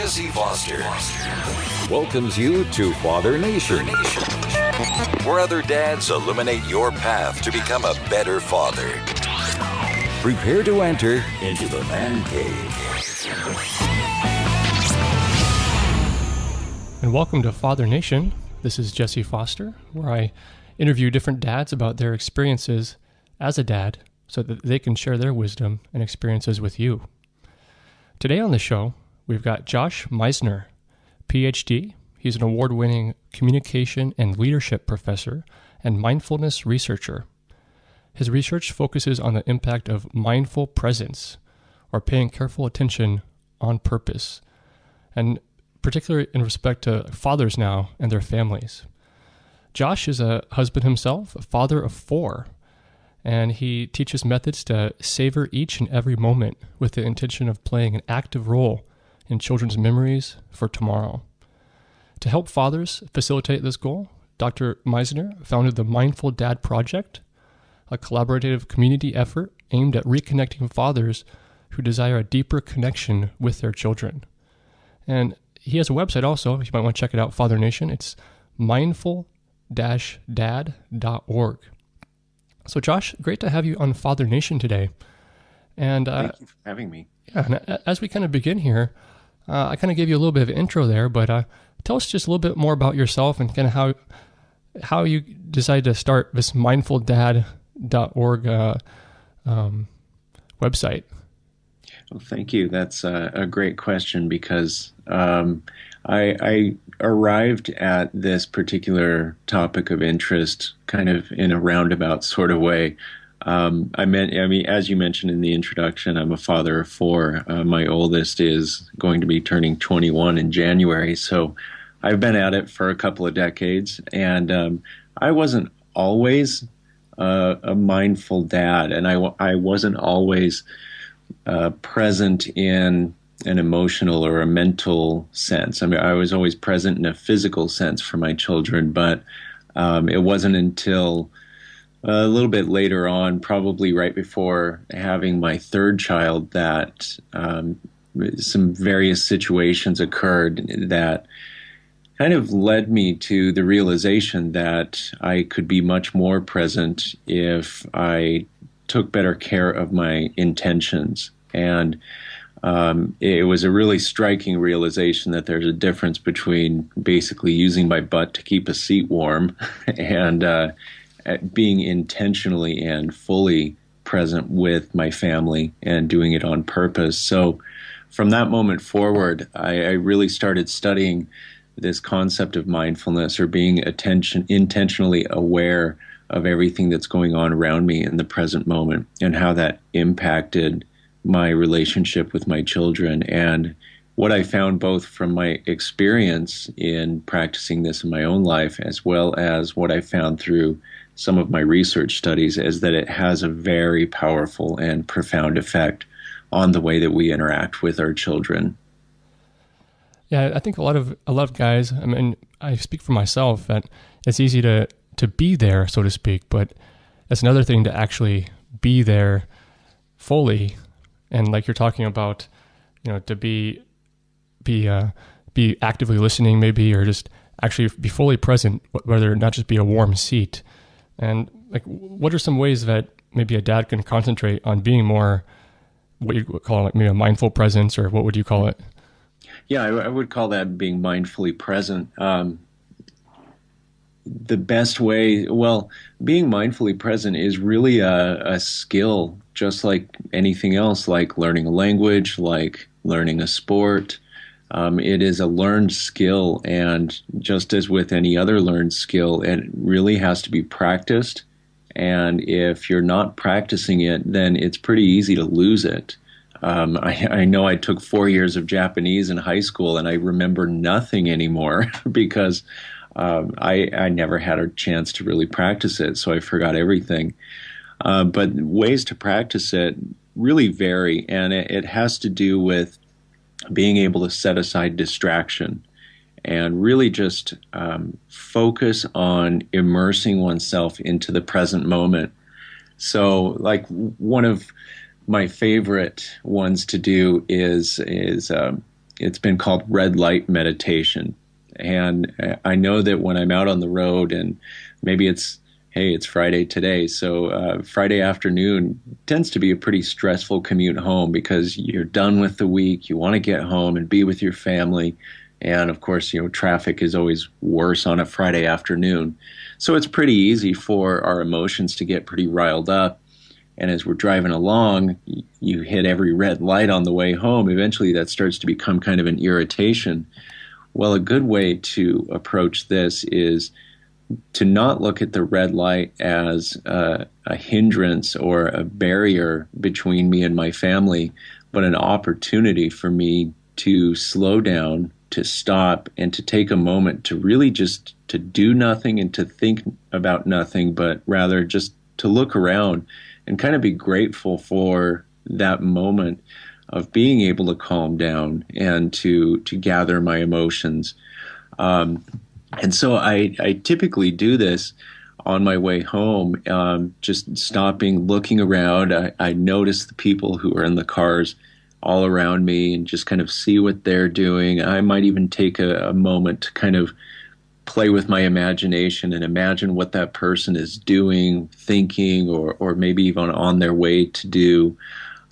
Jesse Foster welcomes you to Father Nation, where other dads illuminate your path to become a better father. Prepare to enter into the man cave. And welcome to Father Nation. This is Jesse Foster, where I interview different dads about their experiences as a dad so that they can share their wisdom and experiences with you. Today on the show, we've got Josh Misner, PhD. He's an award-winning communication and leadership professor and mindfulness researcher. His research focuses on the impact of mindful presence, or paying careful attention on purpose, and particularly in respect to fathers now and their families. Josh is a husband himself, a father of 4, and he teaches methods to savor each and every moment with the intention of playing an active role in children's memories for tomorrow. To help fathers facilitate this goal, Dr. Misner founded the Mindful Dad Project, a collaborative community effort aimed at reconnecting fathers who desire a deeper connection with their children. And he has a website also, if you might want to check it out, Father Nation. It's mindful-dad.org. So Josh, great to have you on Father Nation today. And thank you for having me. Yeah, and as we kind of begin here, I kind of gave you a little bit of an intro there, but tell us just a little bit more about yourself and kind of how you decided to start this mindfuldad.org website. Well, thank you. That's a great question because I arrived at this particular topic of interest kind of in a roundabout sort of way. As you mentioned in the introduction, I'm a father of 4. My oldest is going to be turning 21 in January, so I've been at it for a couple of decades, and I wasn't always a mindful dad, and I wasn't always present in an emotional or a mental sense. I mean, I was always present in a physical sense for my children, but it wasn't until a little bit later on, probably right before having my 3rd child, that some various situations occurred that kind of led me to the realization that I could be much more present if I took better care of my intentions. And it was a really striking realization that there's a difference between basically using my butt to keep a seat warm and being intentionally and fully present with my family and doing it on purpose. So from that moment forward, I really started studying this concept of mindfulness, or being intentionally aware of everything that's going on around me in the present moment and how that impacted my relationship with my children. And what I found both from my experience in practicing this in my own life, as well as what I found through some of my research studies, is that it has a very powerful and profound effect on the way that we interact with our children. Yeah, I think a lot of guys, I mean, I speak for myself, that it's easy to be there, so to speak, but it's another thing to actually be there fully. And like you're talking about, to be actively listening maybe, or just actually be fully present, whether not just be a warm seat. And like, what are some ways that maybe a dad can concentrate on being more, what you call like maybe a mindful presence, or what would you call it? Yeah, I would call that being mindfully present. The best way, being mindfully present is really a skill, just like anything else, like learning a language, like learning a sport. It is a learned skill, and just as with any other learned skill, it really has to be practiced. And if you're not practicing it, then it's pretty easy to lose it. I know I took 4 years of Japanese in high school, and I remember nothing anymore because I never had a chance to really practice it, so I forgot everything. But ways to practice it really vary, and it has to do with being able to set aside distraction and really just focus on immersing oneself into the present moment. So, like, one of my favorite ones to do is it's been called red light meditation. And I know that when I'm out on the road, and maybe it's Friday today, so Friday afternoon tends to be a pretty stressful commute home because you're done with the week, you want to get home and be with your family, and of course, traffic is always worse on a Friday afternoon. So it's pretty easy for our emotions to get pretty riled up. And as we're driving along, you hit every red light on the way home. Eventually, that starts to become kind of an irritation. Well, a good way to approach this is to not look at the red light as a hindrance or a barrier between me and my family, but an opportunity for me to slow down, to stop, and to take a moment to really just to do nothing and to think about nothing, but rather just to look around and kind of be grateful for that moment of being able to calm down and to gather my emotions. And so I typically do this on my way home, just stopping, looking around. I notice the people who are in the cars all around me and just kind of see what they're doing. I might even take a moment to kind of play with my imagination and imagine what that person is doing, thinking, or maybe even on their way to do.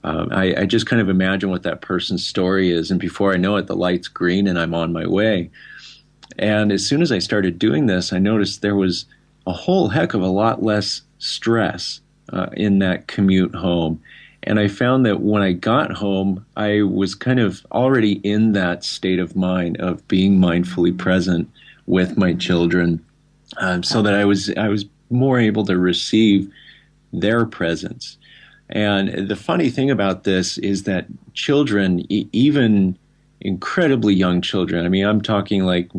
I just kind of imagine what that person's story is, and before I know it, the light's green and I'm on my way. And as soon as I started doing this, I noticed there was a whole heck of a lot less stress in that commute home. And I found that when I got home, I was kind of already in that state of mind of being mindfully present with my children, so that I was more able to receive their presence. And the funny thing about this is that children, even incredibly young children, I mean, I'm talking like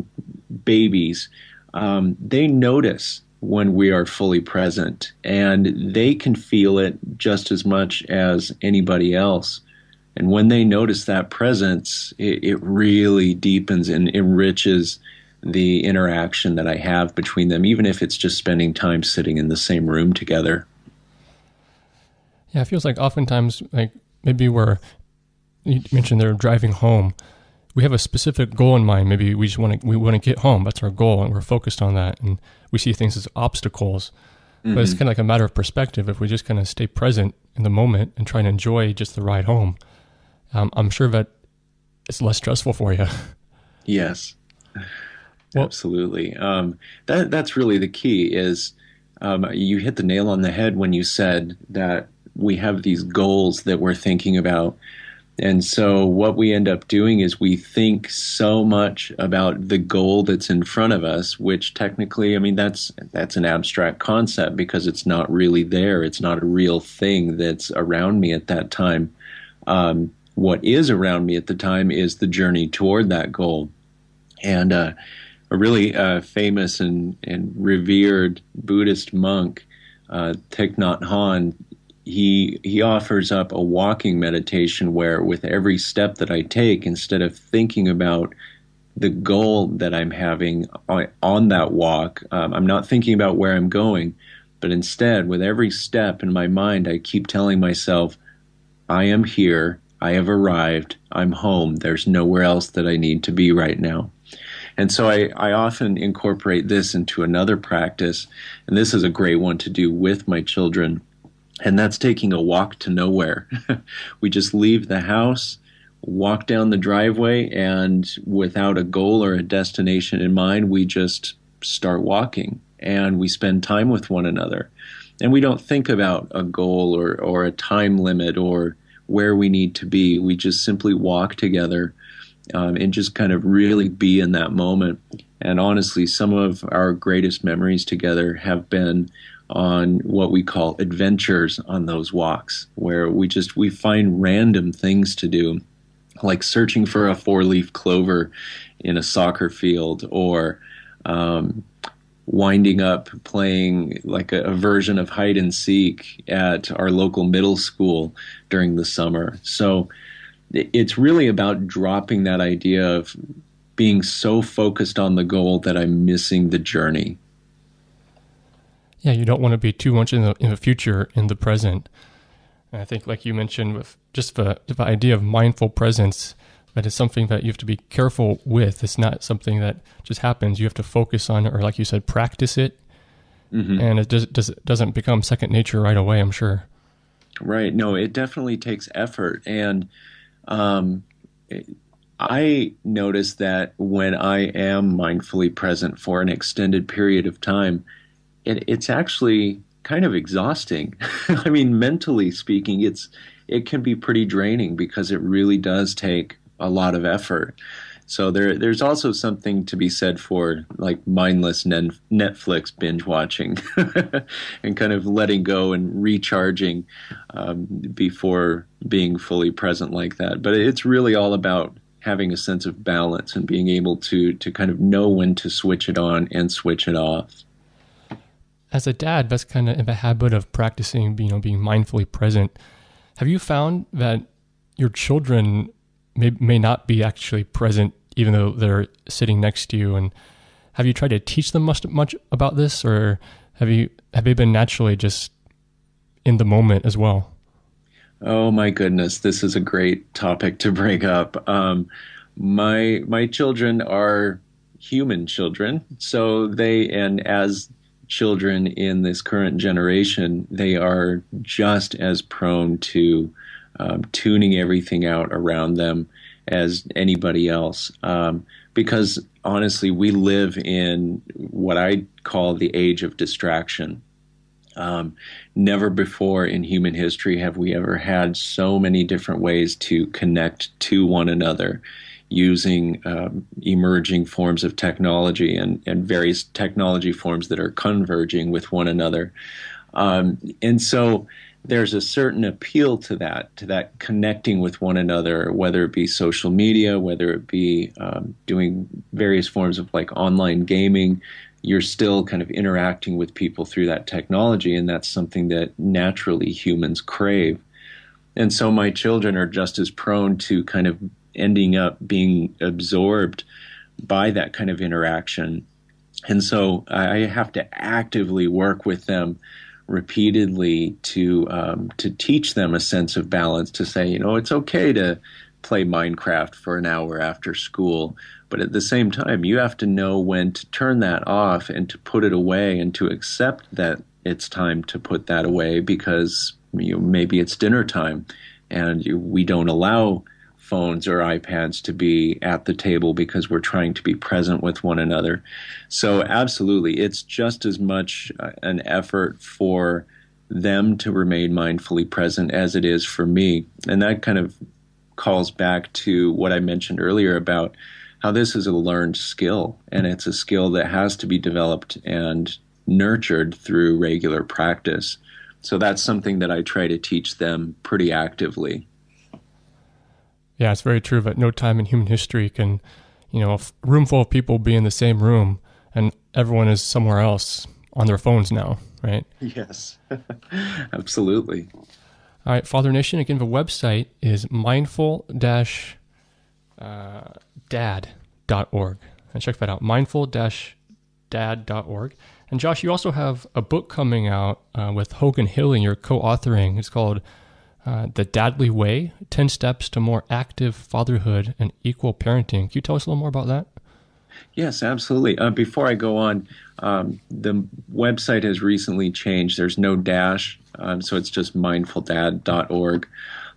babies, they notice when we are fully present, and they can feel it just as much as anybody else. And when they notice that presence, it really deepens and enriches the interaction that I have between them, even if it's just spending time sitting in the same room together. Yeah, it feels like oftentimes, like maybe you mentioned they're driving home, we have a specific goal in mind. Maybe we want to get home. That's our goal, and we're focused on that. And we see things as obstacles. Mm-hmm. But it's kind of like a matter of perspective. If we just kind of stay present in the moment and try and enjoy just the ride home, I'm sure that it's less stressful for you. Yes, well, absolutely. That's really the key. Is you hit the nail on the head when you said that we have these goals that we're thinking about. And so what we end up doing is we think so much about the goal that's in front of us, which technically, I mean, that's an abstract concept because it's not really there. It's not a real thing that's around me at that time. What is around me at the time is the journey toward that goal. And a really famous and revered Buddhist monk, Thich Nhat Hanh, he offers up a walking meditation where with every step that I take, instead of thinking about the goal that I'm having on that walk, I'm not thinking about where I'm going, but instead with every step in my mind, I keep telling myself, I am here, I have arrived, I'm home, there's nowhere else that I need to be right now. And so I often incorporate this into another practice, and this is a great one to do with my children. And that's taking a walk to nowhere. We just leave the house, walk down the driveway, and without a goal or a destination in mind, we just start walking and we spend time with one another. And we don't think about a goal or a time limit or where we need to be. We just simply walk together and just kind of really be in that moment. And honestly, some of our greatest memories together have been on what we call adventures on those walks, where we find random things to do, like searching for a 4-leaf clover in a soccer field, or winding up playing like a version of hide and seek at our local middle school during the summer. So it's really about dropping that idea of being so focused on the goal that I'm missing the journey. Yeah, you don't want to be too much in the future, in the present. And I think, like you mentioned, with just the idea of mindful presence, but it's something that you have to be careful with. It's not something that just happens. You have to focus on it, or like you said, practice it. Mm-hmm. And it doesn't become second nature right away, I'm sure. Right. No, it definitely takes effort. And I notice that when I am mindfully present for an extended period of time, it's actually kind of exhausting. I mean, mentally speaking, it can be pretty draining because it really does take a lot of effort. So there's also something to be said for like mindless Netflix binge watching and kind of letting go and recharging before being fully present like that. But it's really all about having a sense of balance and being able to kind of know when to switch it on and switch it off. As a dad, that's kind of in the habit of practicing, being mindfully present. Have you found that your children may not be actually present, even though they're sitting next to you? And have you tried to teach them much about this, or have they been naturally just in the moment as well? Oh my goodness, this is a great topic to bring up. My children are human children, so and as children in this current generation, they are just as prone to tuning everything out around them as anybody else. Because honestly, we live in what I call the age of distraction. Never before in human history have we ever had so many different ways to connect to one another using emerging forms of technology and various technology forms that are converging with one another. And so there's a certain appeal to that connecting with one another, whether it be social media, whether it be doing various forms of like online gaming. You're still kind of interacting with people through that technology, and that's something that naturally humans crave. And so my children are just as prone to kind of ending up being absorbed by that kind of interaction. And so I have to actively work with them repeatedly to teach them a sense of balance, to say, it's okay to play Minecraft for an hour after school, but at the same time, you have to know when to turn that off and to put it away and to accept that it's time to put that away because maybe it's dinner time and we don't allow phones or iPads to be at the table because we're trying to be present with one another. So absolutely, it's just as much an effort for them to remain mindfully present as it is for me. And that kind of calls back to what I mentioned earlier about how this is a learned skill, and it's a skill that has to be developed and nurtured through regular practice. So that's something that I try to teach them pretty actively. Yeah, it's very true that no time in human history can, a room full of people be in the same room and everyone is somewhere else on their phones now, right? Yes, absolutely. All right, Father Nation, again, the website is mindful-dad.org. And check that out, mindful-dad.org. And Josh, you also have a book coming out with Hogan Hill and you're co-authoring. It's called The Dadly Way, 10 Steps to More Active Fatherhood and Equal Parenting. Can you tell us a little more about that? Yes, absolutely. Before I go on, the website has recently changed. There's no dash, so it's just mindfuldad.org.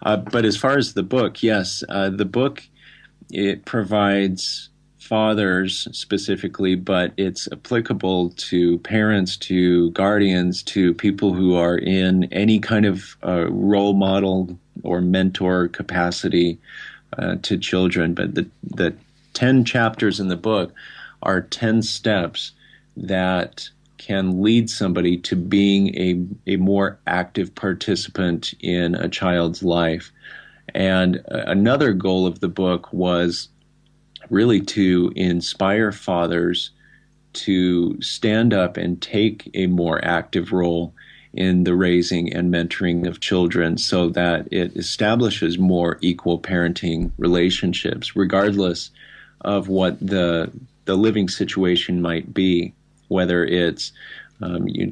But as far as the book, yes, the book, it provides fathers specifically, but it's applicable to parents, to guardians, to people who are in any kind of role model or mentor capacity to children. But the 10 chapters in the book are 10 steps that can lead somebody to being a more active participant in a child's life. And another goal of the book was really to inspire fathers to stand up and take a more active role in the raising and mentoring of children so that it establishes more equal parenting relationships, regardless of what the living situation might be, whether it's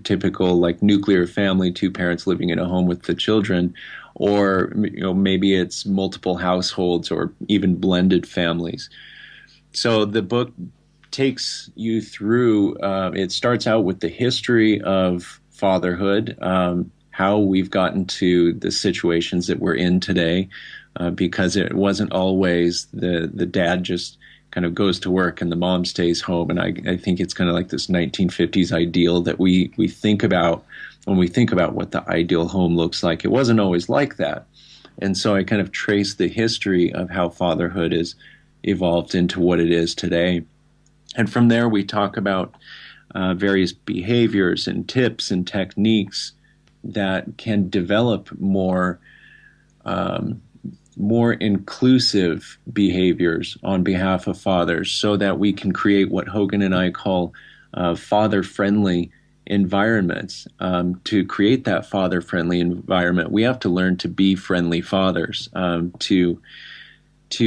typical like nuclear family, two parents living in a home with the children, or maybe it's multiple households or even blended families. So the book takes you through. It starts out with the history of fatherhood, how we've gotten to the situations that we're in today, because it wasn't always the dad just kind of goes to work and the mom stays home. And I think it's kind of like this 1950s ideal that we think about when we think about what the ideal home looks like. It wasn't always like that. And so I kind of trace the history of how fatherhood has evolved into what it is today. And from there, we talk about various behaviors and tips and techniques that can develop more inclusive behaviors on behalf of fathers, so that we can create what Hogan and I call father-friendly environments. To create that father-friendly environment, we have to learn to be friendly fathers, to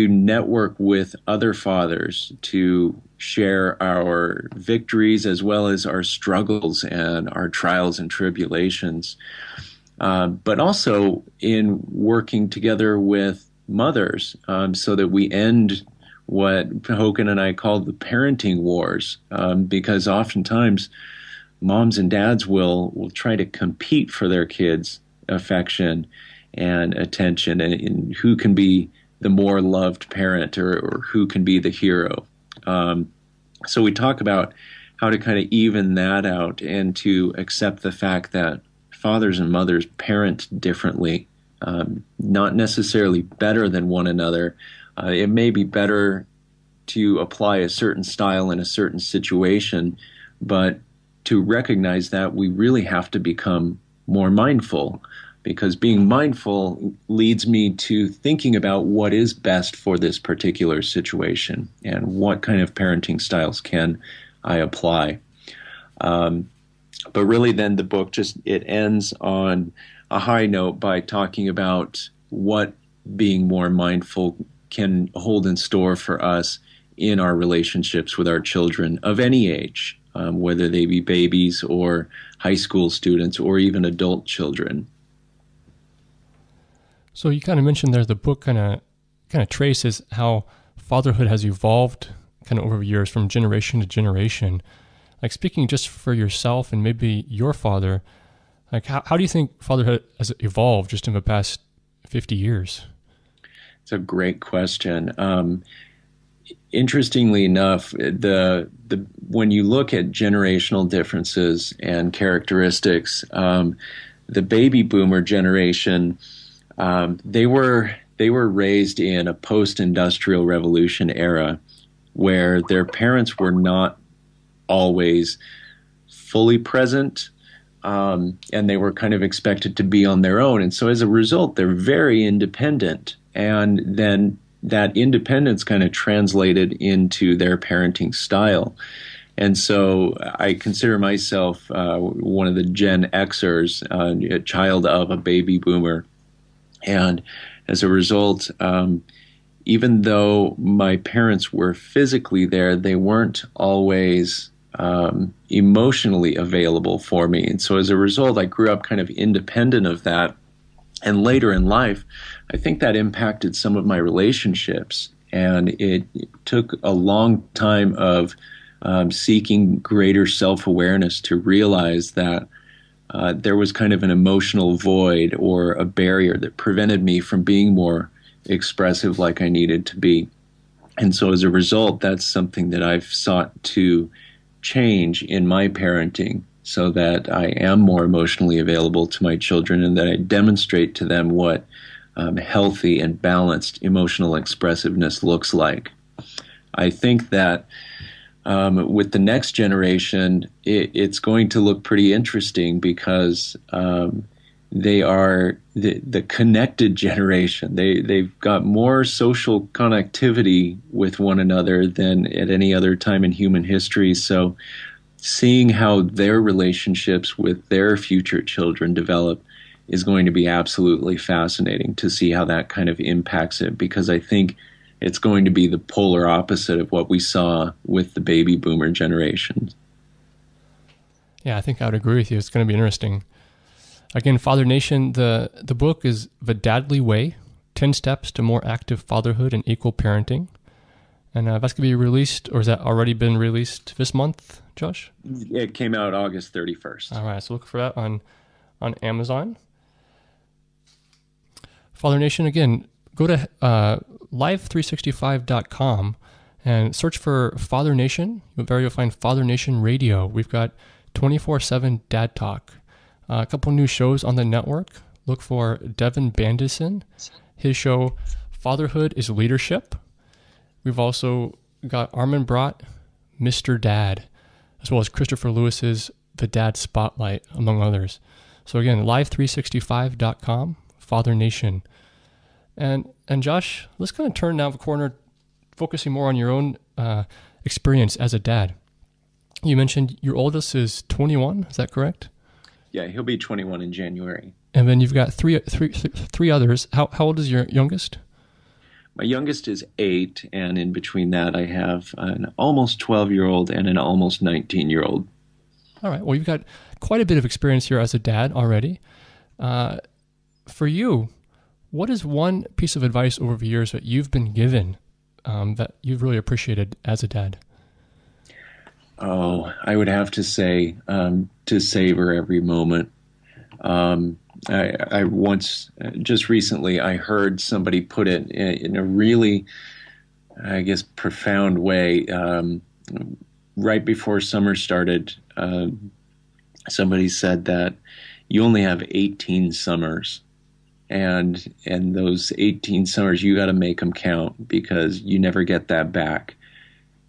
network with other fathers, to share our victories as well as our struggles and our trials and tribulations. But also in working together with mothers, so that we end what Hogan and I call the parenting wars, because oftentimes moms and dads will try to compete for their kids' affection and attention, and who can be the more loved parent, or who can be the hero. So we talk about how to kind of even that out and to accept the fact that fathers and mothers parent differently, not necessarily better than one another. It may be better to apply a certain style in a certain situation, but to recognize that we really have to become more mindful, because being mindful leads me to thinking about what is best for this particular situation and what kind of parenting styles can I apply. But really then the book it ends on a high note by talking about what being more mindful can hold in store for us in our relationships with our children of any age, whether they be babies or high school students or even adult children. So you kind of mentioned there the book kind of traces how fatherhood has evolved kind of over years from generation to generation. Like, speaking just for yourself and maybe your father, like how do you think fatherhood has evolved just in the past 50 years? It's a great question. Interestingly enough, when you look at generational differences and characteristics, the baby boomer generation, they were raised in a post-industrial revolution era where their parents were not always fully present, and they were kind of expected to be on their own. And so as a result, they're very independent. And then that independence kind of translated into their parenting style. And so I consider myself one of the Gen Xers, a child of a baby boomer. And as a result, even though my parents were physically there, they weren't always emotionally available for me. And so as a result, I grew up kind of independent of that. And later in life, I think that impacted some of my relationships. And it took a long time of seeking greater self-awareness to realize that there was kind of an emotional void or a barrier that prevented me from being more expressive like I needed to be. And so as a result, that's something that I've sought to change in my parenting, so that I am more emotionally available to my children and that I demonstrate to them what healthy and balanced emotional expressiveness looks like. I think that with the next generation, it's going to look pretty interesting, because they are the connected generation. They've got more social connectivity with one another than at any other time in human history. So seeing how their relationships with their future children develop is going to be absolutely fascinating to see how that kind of impacts it, because I think it's going to be the polar opposite of what we saw with the baby boomer generation. Yeah, I think I would agree with you. It's going to be interesting. Again, Father Nation, the book is The Dadly Way, 10 Steps to More Active Fatherhood and Equal Parenting. And that's going to be released, or has that already been released this month, Josh? It came out August 31st. All right, so look for that on Amazon. Father Nation, again, go to live365.com and search for Father Nation. You'll find Father Nation Radio. We've got 24/7 Dad Talk. A couple new shows on the network. Look for Devin Bandison, his show Fatherhood is Leadership. We've also got Armin Brott, Mr. Dad, as well as Christopher Lewis's The Dad Spotlight, among others. So again, live365.com, Father Nation. And Josh, let's kind of turn now the corner, focusing more on your own experience as a dad. You mentioned your oldest is 21, is that correct? Yeah, he'll be 21 in January. And then you've got three others. How old is your youngest? My youngest is 8, and in between that I have an almost 12-year-old and an almost 19-year-old. All right. Well, you've got quite a bit of experience here as a dad already. For you, what is one piece of advice over the years that you've been given that you've really appreciated as a dad? Oh, I would have to say to savor every moment. I once, just recently, I heard somebody put it in a really, I guess, profound way. Right before summer started, somebody said that you only have 18 summers. And those 18 summers, you got to make them count because you never get that back.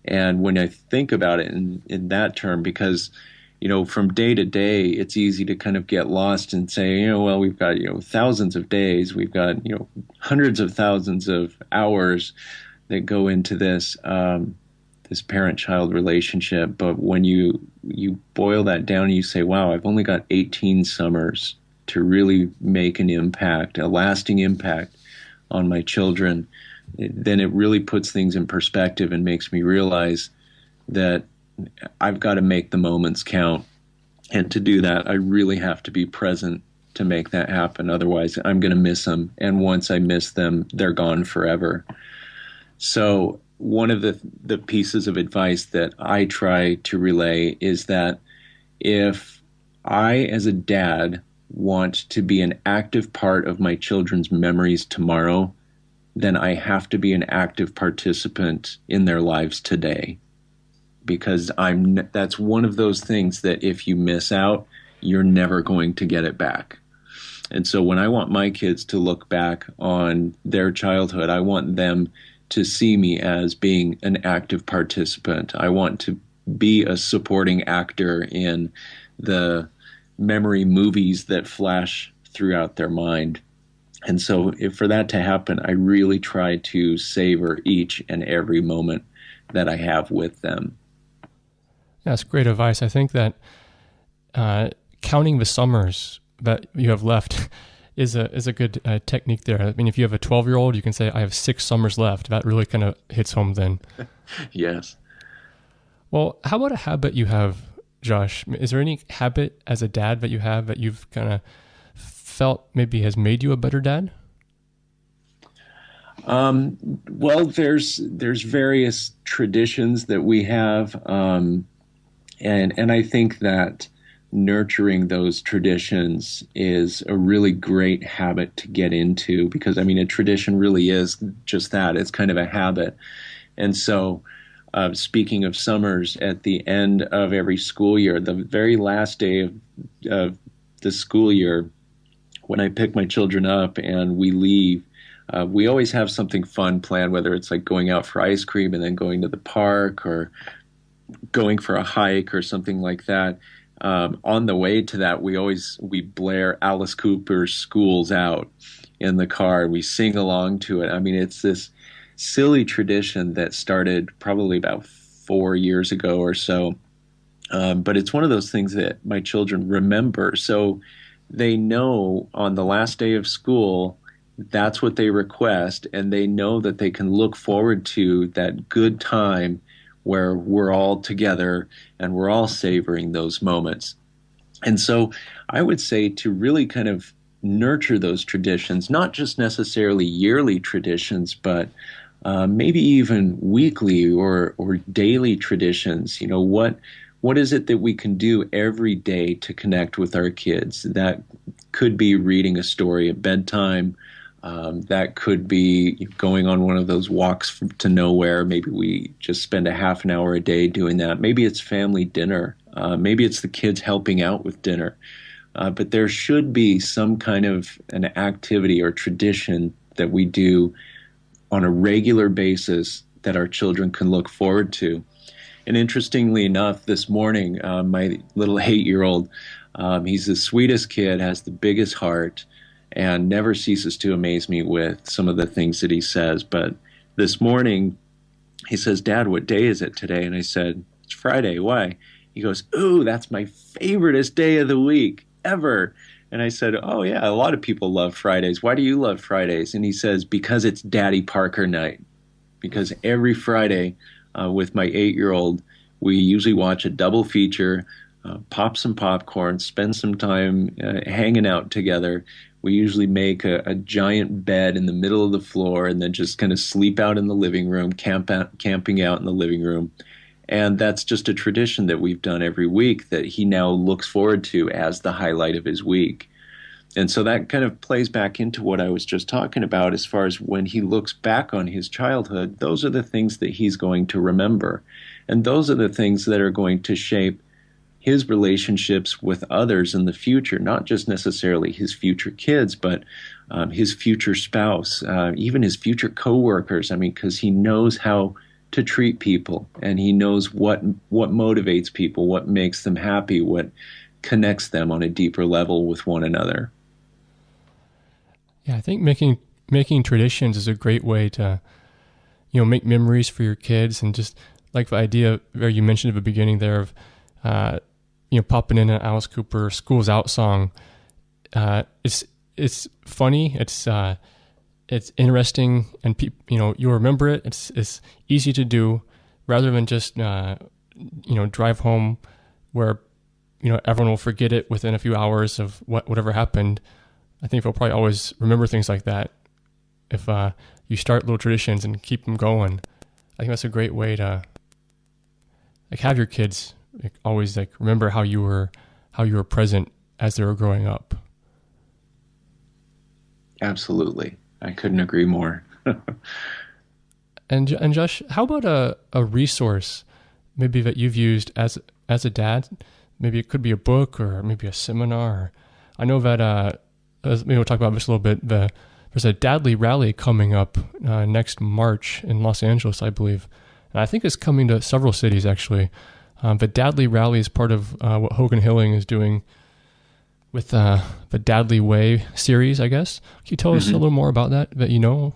And when I think about it in that term, because from day to day, it's easy to kind of get lost and say, well, we've got, thousands of days, we've got, hundreds of thousands of hours that go into this, this parent-child relationship. But when you boil that down and you say, wow, I've only got 18 summers to really make an impact, a lasting impact on my children, then it really puts things in perspective and makes me realize that I've got to make the moments count. And to do that, I really have to be present to make that happen. Otherwise, I'm going to miss them. And once I miss them, they're gone forever. So one of the pieces of advice that I try to relay is that if I, as a dad, want to be an active part of my children's memories tomorrow, then I have to be an active participant in their lives today. Because that's one of those things that if you miss out, you're never going to get it back. And so when I want my kids to look back on their childhood, I want them to see me as being an active participant. I want to be a supporting actor in the memory movies that flash throughout their mind. And so for that to happen, I really try to savor each and every moment that I have with them. That's great advice. I think that counting the summers that you have left is a good technique there. I mean, if you have a 12-year-old, you can say, I have 6 summers left. That really kind of hits home then. Yes. Well, how about a habit you have, Josh? Is there any habit as a dad that you have that you've kind of felt maybe has made you a better dad? Well, there's various traditions that we have, and I think that nurturing those traditions is a really great habit to get into because, I mean, a tradition really is just that. It's kind of a habit. And so, speaking of summers, at the end of every school year, the very last day of the school year, when I pick my children up and we leave, we always have something fun planned, whether it's like going out for ice cream and then going to the park or going for a hike or something like that. On the way to that, we blare Alice Cooper's School's Out in the car. We sing along to it. I mean, it's this silly tradition that started probably about 4 years ago or so. But it's one of those things that my children remember. So they know on the last day of school, that's what they request, and they know that they can look forward to that good time where we're all together and we're all savoring those moments. And so I would say to really kind of nurture those traditions, not just necessarily yearly traditions, but maybe even weekly or daily traditions. What is it that we can do every day to connect with our kids? That could be reading a story at bedtime. That could be going on one of those walks to nowhere. Maybe we just spend a half an hour a day doing that. Maybe it's family dinner. Maybe it's the kids helping out with dinner. But there should be some kind of an activity or tradition that we do on a regular basis that our children can look forward to. And interestingly enough, this morning, my little 8-year-old, he's the sweetest kid, has the biggest heart, and never ceases to amaze me with some of the things that he says. But this morning, he says, "Dad, what day is it today?" And I said, "It's Friday. Why?" He goes, "Ooh, that's my favoriteest day of the week ever." And I said, "Oh, yeah, a lot of people love Fridays. Why do you love Fridays?" And he says, "Because it's Daddy Parker night." Because every Friday with my 8-year-old, we usually watch a double feature, pop some popcorn, spend some time hanging out together. We usually make a giant bed in the middle of the floor and then just kind of sleep out in the living room, camping out in the living room. And that's just a tradition that we've done every week that he now looks forward to as the highlight of his week. And so that kind of plays back into what I was just talking about as far as when he looks back on his childhood, those are the things that he's going to remember. And those are the things that are going to shape his relationships with others in the future, not just necessarily his future kids, but his future spouse, even his future coworkers. I mean, because he knows how to treat people, and he knows what motivates people, what makes them happy, what connects them on a deeper level with one another. Yeah, I think making traditions is a great way to, make memories for your kids, and just like the idea where you mentioned at the beginning there of, popping in an Alice Cooper "School's Out" song. It's funny. It's interesting, and you'll remember it. It's easy to do, rather than just drive home where everyone will forget it within a few hours of whatever happened. I think they'll probably always remember things like that if you start little traditions and keep them going. I think that's a great way to have your kids always remember how you were present as they were growing up. Absolutely. I couldn't agree more. And Josh, how about a resource maybe that you've used as a dad? Maybe it could be a book or maybe a seminar. I know that maybe we'll talk about this a little bit. There's a Dadly Rally coming up next March in Los Angeles, I believe. And I think it's coming to several cities, actually. But Dadly Rally is part of what Hogan Hilling is doing with the Dadly Way series, I guess. Can you tell us a little more about that you know?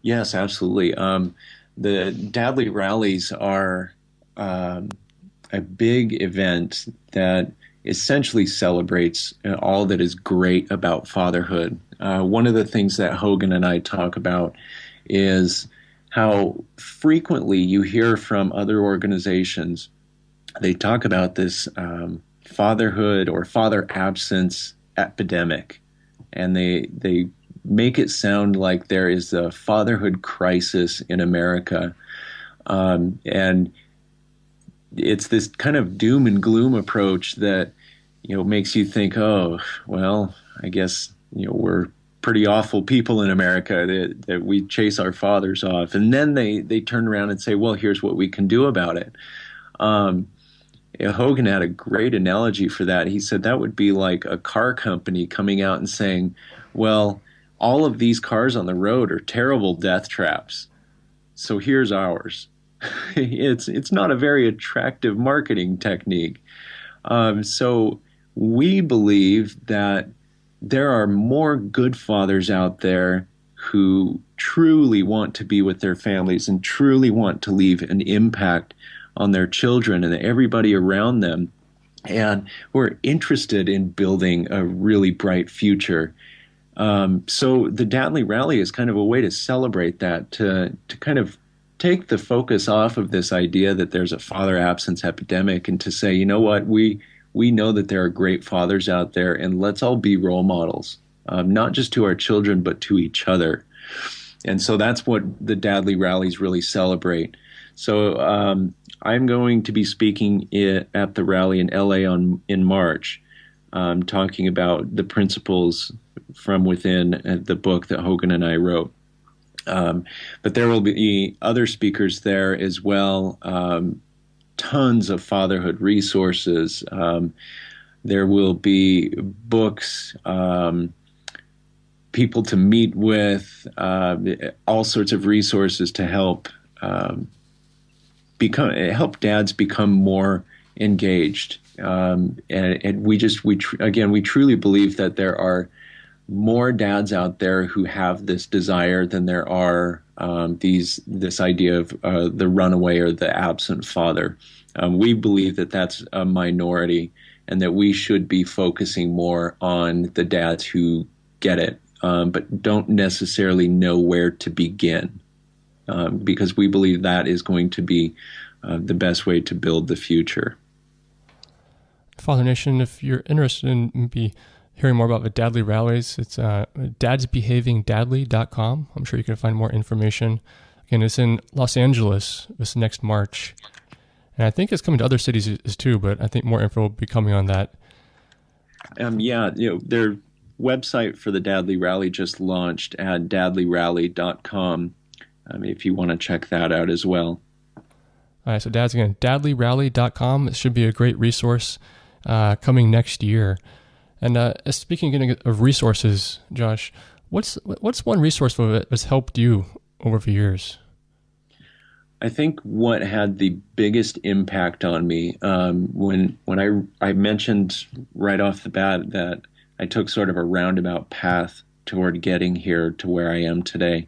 Yes, absolutely. The Dadly Rallies are a big event that essentially celebrates all that is great about fatherhood. One of the things that Hogan and I talk about is how frequently you hear from other organizations, they talk about this fatherhood or father absence epidemic, and they make it sound like there is a fatherhood crisis in America, and it's this kind of doom and gloom approach that makes you think, oh well, I guess we're pretty awful people in America that we chase our fathers off, and then they turn around and say, well, here's what we can do about it. Hogan had a great analogy for that. He said that would be like a car company coming out and saying, well, all of these cars on the road are terrible death traps, so here's ours. It's not a very attractive marketing technique. So we believe that there are more good fathers out there who truly want to be with their families and truly want to leave an impact on their children and everybody around them. And we're interested in building a really bright future. So the Dadly Rally is kind of a way to celebrate that, to kind of take the focus off of this idea that there's a father absence epidemic, and to say, you know what, we we know that there are great fathers out there, and let's all be role models, not just to our children, but to each other. And so that's what the Dadly Rallies really celebrate. So I'm going to be speaking at the rally in LA in March, talking about the principles from within the book that Hogan and I wrote. But there will be other speakers there as well, tons of fatherhood resources. There will be books, people to meet with, all sorts of resources to help help dads become more engaged. And we truly believe that there are more dads out there who have this desire than there are this idea of the runaway or the absent father. We believe that that's a minority, and that we should be focusing more on the dads who get it, but don't necessarily know where to begin, because we believe that is going to be the best way to build the future. Father Nation, if you're interested in maybe hearing more about the Dadly Rallies, it's dadsbehavingdadly.com. I'm sure you can find more information. Again, it's in Los Angeles this next March. And I think it's coming to other cities too, but I think more info will be coming on that. Their website for the Dadly Rally just launched at dadlyrally.com, if you want to check that out as well. All right, so dads, again, dadlyrally.com. It should be a great resource coming next year. And speaking again of resources, Josh, what's one resource that has helped you over the years? I think what had the biggest impact on me when I mentioned right off the bat that I took sort of a roundabout path toward getting here to where I am today.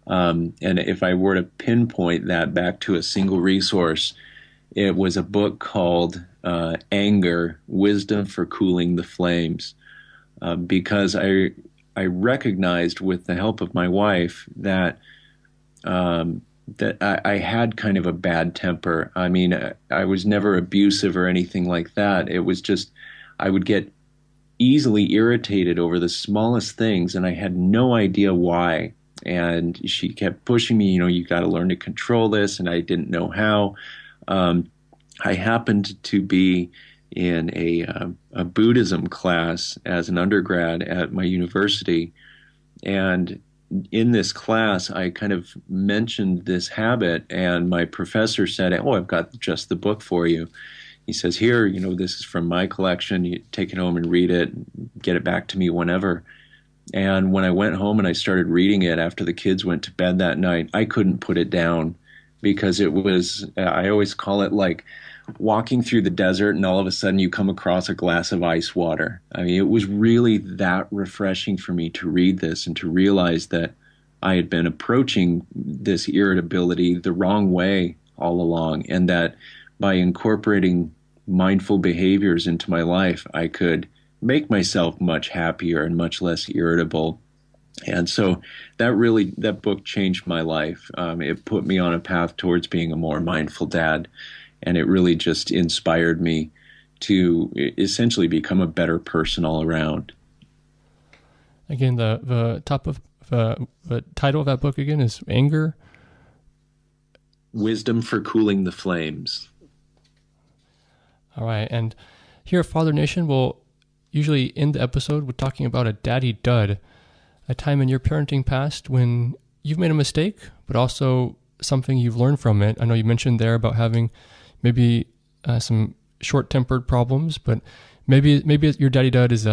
And if I were to pinpoint that back to a single resource, it was a book called Anger, Wisdom for Cooling the Flames, because I recognized with the help of my wife that I had kind of a bad temper. I mean, I was never abusive or anything like that. It was just I would get easily irritated over the smallest things, and I had no idea why. And she kept pushing me, you got to learn to control this, and I didn't know how. I happened to be in a Buddhism class as an undergrad at my university, and in this class, I kind of mentioned this habit, and my professor said, "Oh, I've got just the book for you." He says, "Here, this is from my collection. You take it home and read it, get it back to me whenever." And when I went home and I started reading it after the kids went to bed that night, I couldn't put it down, because it was, I always call it like walking through the desert and all of a sudden you come across a glass of ice water. I mean, it was really that refreshing for me to read this and to realize that I had been approaching this irritability the wrong way all along, and that by incorporating mindful behaviors into my life, I could make myself much happier and much less irritable. And so that book changed my life. It put me on a path towards being a more mindful dad, and it really just inspired me to essentially become a better person all around. Again, the title of that book again is Anger, Wisdom for Cooling the Flames. All right, and here at Father Nation, we'll usually end the episode with talking about a daddy dud, a time in your parenting past when you've made a mistake, but also something you've learned from it. I know you mentioned there about having maybe some short-tempered problems, but maybe your daddy dud is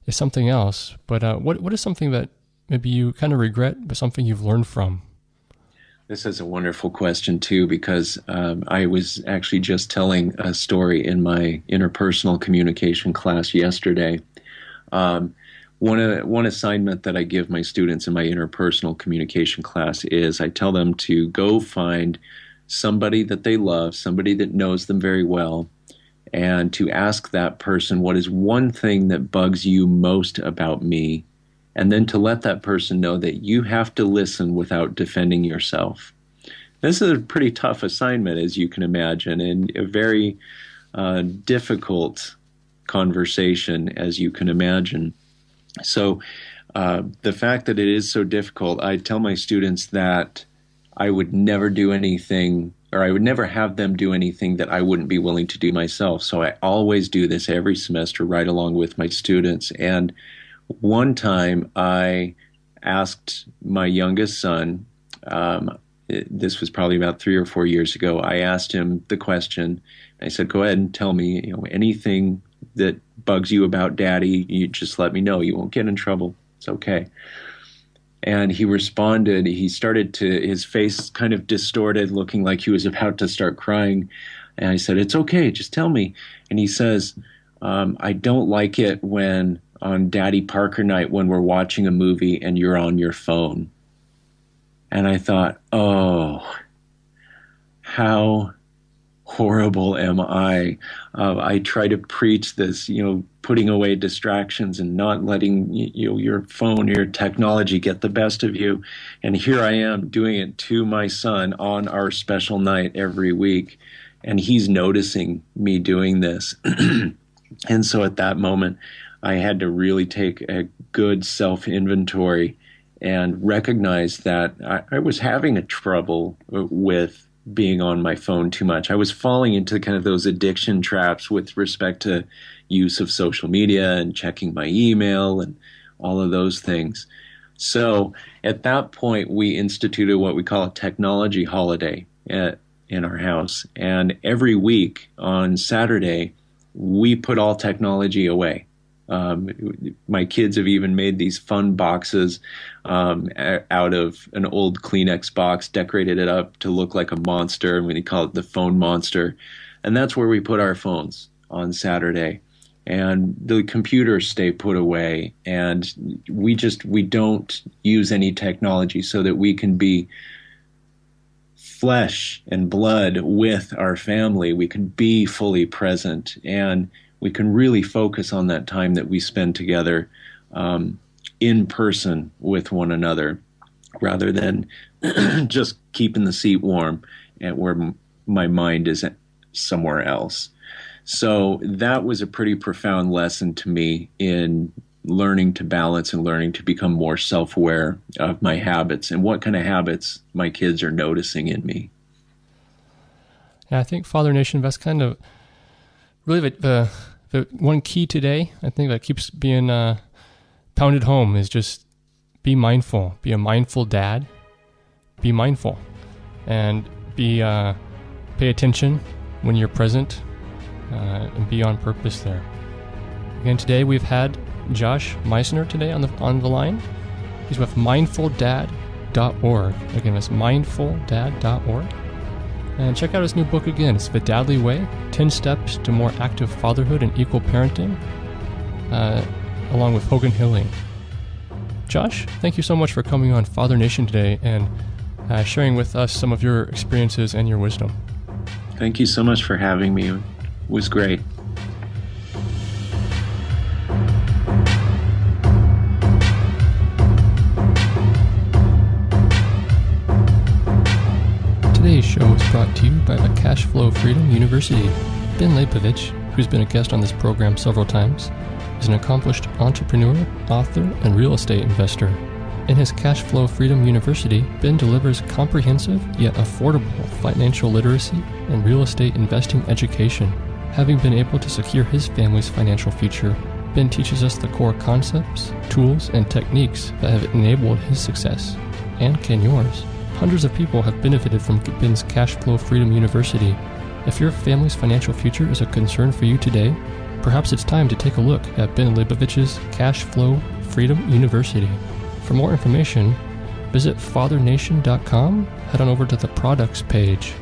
something else. But what is something that maybe you kind of regret, but something you've learned from? This is a wonderful question, too, because I was actually just telling a story in my interpersonal communication class yesterday. One assignment that I give my students in my interpersonal communication class is I tell them to go find somebody that they love, somebody that knows them very well, and to ask that person, what is one thing that bugs you most about me? And then to let that person know that you have to listen without defending yourself. This is a pretty tough assignment, as you can imagine, and a very difficult conversation, as you can imagine. So the fact that it is so difficult, I tell my students that I would never do anything, or I would never have them do anything that I wouldn't be willing to do myself. So I always do this every semester right along with my students. And one time I asked my youngest son, this was probably about 3 or 4 years ago, I asked him the question. I said, go ahead and tell me, anything that bugs you about Daddy, you just let me know. You won't get in trouble. It's okay. And he responded, his face kind of distorted, looking like he was about to start crying. And I said, it's okay, just tell me. And he says, I don't like it when on Daddy Parker night when we're watching a movie and you're on your phone. And I thought, oh, how horrible am I? I try to preach this, putting away distractions and not letting your phone, your technology get the best of you. And here I am doing it to my son on our special night every week. And he's noticing me doing this. And so at that moment, I had to really take a good self-inventory and recognize that I was having a trouble with being on my phone too much. I was falling into kind of those addiction traps with respect to use of social media and checking my email and all of those things. So at that point, we instituted what we call a technology holiday in our house. And every week on Saturday, we put all technology away. My kids have even made these fun boxes out of an old Kleenex box, decorated it up to look like a monster, and we call it the phone monster. And that's where we put our phones on Saturday. And the computers stay put away, and we don't use any technology so that we can be flesh and blood with our family. We can be fully present, and we can really focus on that time that we spend together in person with one another, rather than just keeping the seat warm and where my mind is somewhere else. So that was a pretty profound lesson to me in learning to balance and learning to become more self-aware of my habits and what kind of habits my kids are noticing in me. Yeah, I think Father Nation, that's kind of really the one key today, I think, that keeps being pounded home is just be mindful. Be a mindful dad. Be mindful. And pay attention when you're present and be on purpose there. Again, today we've had Josh Misner today on the line. He's with mindfuldad.org. Again, it's mindfuldad.org. And check out his new book again. It's The Dadly Way, 10 Steps to More Active Fatherhood and Equal Parenting, along with Hogan Hilling. Josh, thank you so much for coming on Father Nation today and sharing with us some of your experiences and your wisdom. Thank you so much for having me. It was great. Today's show is brought to you by the Cash Flow Freedom University. Ben Leibovich, who's been a guest on this program several times, is an accomplished entrepreneur, author, and real estate investor. In his Cash Flow Freedom University, Ben delivers comprehensive yet affordable financial literacy and real estate investing education. Having been able to secure his family's financial future, Ben teaches us the core concepts, tools, and techniques that have enabled his success, and can yours. Hundreds of people have benefited from Ben's Cash Flow Freedom University. If your family's financial future is a concern for you today, perhaps it's time to take a look at Ben Leibovich's Cash Flow Freedom University. For more information, visit fathernation.com, head on over to the products page.